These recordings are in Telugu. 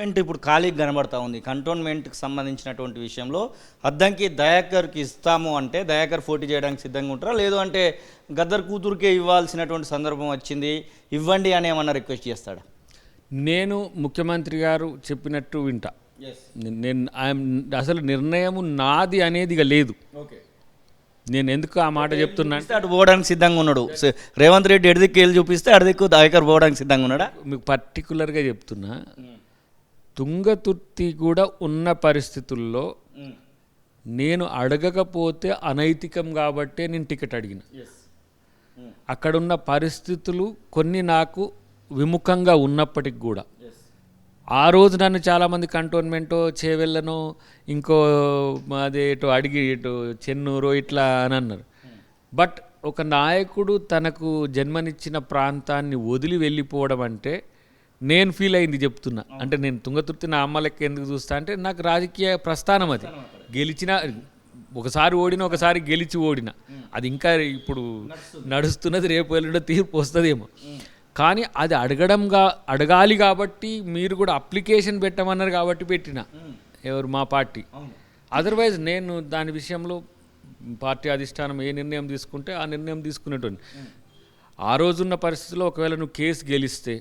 కంటోన్మెంట్ ఇప్పుడు ఖాళీగా కనబడతా ఉంది. కంటోన్మెంట్కి సంబంధించినటువంటి విషయంలో అద్దంకి దయాకర్కి ఇస్తాము అంటే దయాకర్ పోటీ చేయడానికి సిద్ధంగా ఉంటారా, లేదు అంటే గద్దర్ కూతురుకే ఇవ్వాల్సినటువంటి సందర్భం వచ్చింది ఇవ్వండి అని ఏమన్నా రిక్వెస్ట్ చేస్తాడా? నేను ముఖ్యమంత్రి గారు చెప్పినట్టు వింటా. నేను అసలు నిర్ణయం నాది అనేది ఇక లేదు. నేను ఎందుకు ఆ మాట చెప్తున్నా, అటు పోవడానికి సిద్ధంగా ఉన్నాడు రేవంత్ రెడ్డి. ఎడదిక్కు వెళ్ళి చూపిస్తే అడదిక్కు దయాకర్ పోవడానికి సిద్ధంగా ఉన్నాడా? మీకు పర్టికులర్గా చెప్తున్నా, తుంగతుర్తి కూడా ఉన్న పరిస్థితుల్లో నేను అడగకపోతే అనైతికం కాబట్టే నేను టికెట్ అడిగిన. అక్కడున్న పరిస్థితులు కొన్ని నాకు విముఖంగా ఉన్నప్పటికి కూడా ఆ రోజు నన్ను చాలామంది కంటోన్మెంటో చేవెళ్ళనో ఇంకో అదే ఇటు అడిగి ఇటు చెన్నూరు ఇట్లా అని అన్నారు. బట్ ఒక నాయకుడు తనకు జన్మనిచ్చిన ప్రాంతాన్ని వదిలి వెళ్ళిపోవడం అంటే నేను ఫీల్ అయింది చెప్తున్నా. అంటే నేను తుంగతుర్తి నా అమ్మ లెక్క ఎందుకు చూస్తా అంటే నాకు రాజకీయ ప్రస్థానం అది. గెలిచిన ఒకసారి ఓడిన ఒకసారి గెలిచి ఓడిన అది ఇంకా ఇప్పుడు నడుస్తున్నది, రేపు ఎల్లుండో తీర్పు వస్తుందేమో. కానీ అది అడగాలి కాబట్టి మీరు కూడా అప్లికేషన్ పెట్టమన్నారు కాబట్టి పెట్టిన ఎవరు మా పార్టీ. అదర్వైజ్ నేను దాని విషయంలో పార్టీ అధిష్టానం ఏ నిర్ణయం తీసుకుంటే ఆ నిర్ణయం తీసుకునేటోని. ఆ రోజున్న పరిస్థితిలో ఒకవేళ నువ్వు కేసు గెలిస్తే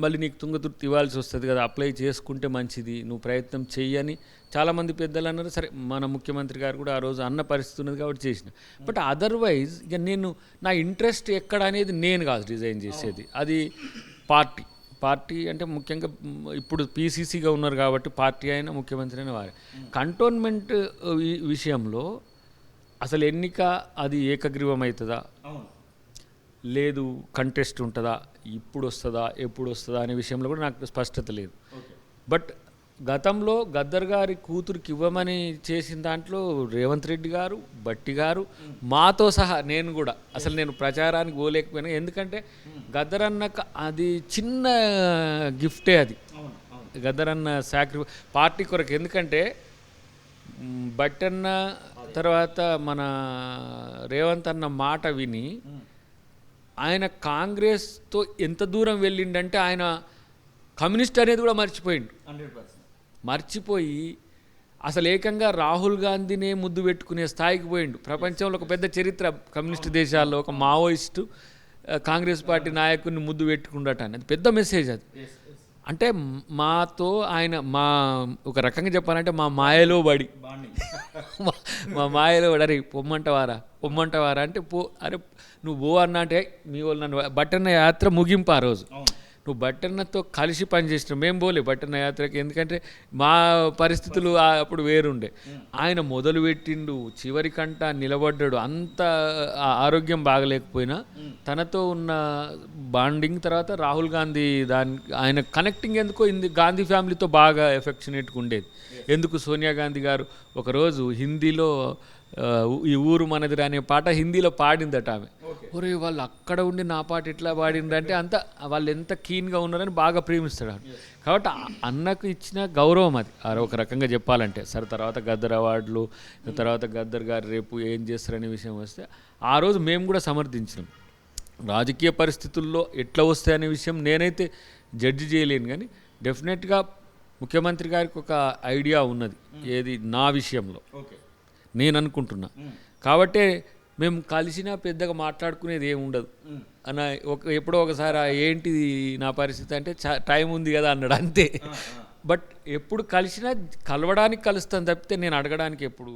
మళ్ళీ నీకు తుంగతుర్తి ఇవ్వాల్సి వస్తుంది కదా, అప్లై చేసుకుంటే మంచిది, నువ్వు ప్రయత్నం చెయ్యని చాలామంది పెద్దలు అన్నారు. సరే, మన ముఖ్యమంత్రి గారు కూడా ఆ రోజు అన్న పరిస్థితి ఉన్నది కాబట్టి చేసిన. బట్ అదర్వైజ్ ఇక నేను నా ఇంట్రెస్ట్ ఎక్కడ అనేది నేను కాదు డిజైన్ చేసేది, అది పార్టీ అంటే ముఖ్యంగా ఇప్పుడు పీసీసీగా ఉన్నారు కాబట్టి పార్టీ అయినా ముఖ్యమంత్రి అయినా వారే. కంటోన్మెంట్ విషయంలో అసలు ఎన్నిక అది ఏకగ్రీవం అవుతుందా, లేదు కంటెస్ట్ ఉంటుందా, ఇప్పుడు వస్తుందా ఎప్పుడు వస్తుందా అనే విషయంలో కూడా నాకు స్పష్టత లేదు. బట్ గతంలో గద్దర్ గారి కూతురికి ఇవ్వమని చేసిన దాంట్లో రేవంత్ రెడ్డి గారు, బట్టి గారు, మాతో సహా నేను కూడా అసలు నేను ప్రచారానికి పోలేకపోయినా. ఎందుకంటే గద్దర్ అన్న అది చిన్న గిఫ్టే, అది గద్దర్ అన్న పార్టీ కొరకు. ఎందుకంటే బట్టన్న తర్వాత మన రేవంత్ అన్న మాట విని ఆయన కాంగ్రెస్తో ఎంత దూరం వెళ్ళిండంటే ఆయన కమ్యూనిస్ట్ అనేది కూడా మర్చిపోయి అసలు ఏకంగా రాహుల్ గాంధీనే ముద్దు పెట్టుకునే స్థాయికి పోయిండు. ప్రపంచంలో ఒక పెద్ద చరిత్ర కమ్యూనిస్ట్ దేశాల్లో ఒక మావోయిస్టు కాంగ్రెస్ పార్టీ నాయకుడిని ముద్దు పెట్టుకుండటాన్ని, అది పెద్ద మెసేజ్. అది అంటే మాతో ఆయన ఒక రకంగా చెప్పాలంటే మా మాయలో పడి అరే పొమ్మంటవారా అంటే అరే నువ్వు పో అన్నా అంటే మీ వాళ్ళు నన్ను బట్టన్న యాత్ర ముగింపు ఆ రోజు నువ్వు బట్టన్నతో కలిసి పనిచేసినావు. మేము పోలే బట్టన్న యాత్రకి, ఎందుకంటే మా పరిస్థితులు అప్పుడు వేరుండే. ఆయన మొదలుపెట్టిండు, చివరికంట నిలబడ్డాడు. అంత ఆరోగ్యం బాగలేకపోయినా తనతో ఉన్న బాండింగ్, తర్వాత రాహుల్ గాంధీ ఆయన కనెక్టింగ్ ఎందుకో గాంధీ ఫ్యామిలీతో బాగా ఎఫెక్షనేట్గా ఉండేది. ఎందుకు సోనియా గాంధీ గారు ఒకరోజు హిందీలో ఈ ఊరు మనది అనే పాట హిందీలో పాడిందట ఆమె. ఒరే వాళ్ళు అక్కడ ఉండి నా పాట ఎట్లా పాడిండ్రంటే అంత వాళ్ళు ఎంత కీన్గా ఉన్నారని బాగా ప్రేమిస్తాడు. కాబట్టి అన్నకు ఇచ్చిన గౌరవం అది ఒక రకంగా చెప్పాలంటే. సరే, తర్వాత గద్దర్ అవార్డులు, తర్వాత గద్దర్ గారు రేపు ఏం చేస్తారనే విషయం వస్తే ఆ రోజు మేము కూడా సమర్థించినాం. రాజకీయ పరిస్థితుల్లో ఎట్లా వస్తాయి అనే విషయం నేనైతే జడ్జి చేయలేను, కానీ డెఫినెట్గా ముఖ్యమంత్రి గారికి ఒక ఐడియా ఉన్నది ఏది నా విషయంలో నేను అనుకుంటున్నా. కాబట్టే మేము కలిసినా పెద్దగా మాట్లాడుకునేది ఏమి ఉండదు అన్న. ఎప్పుడో ఒకసారి ఏంటి నా పరిస్థితి అంటే టైం ఉంది కదా అన్నాడు, అంతే. బట్ ఎప్పుడు కలిసినా కలవడానికి కలుస్తాను తప్పితే నేను అడగడానికి ఎప్పుడు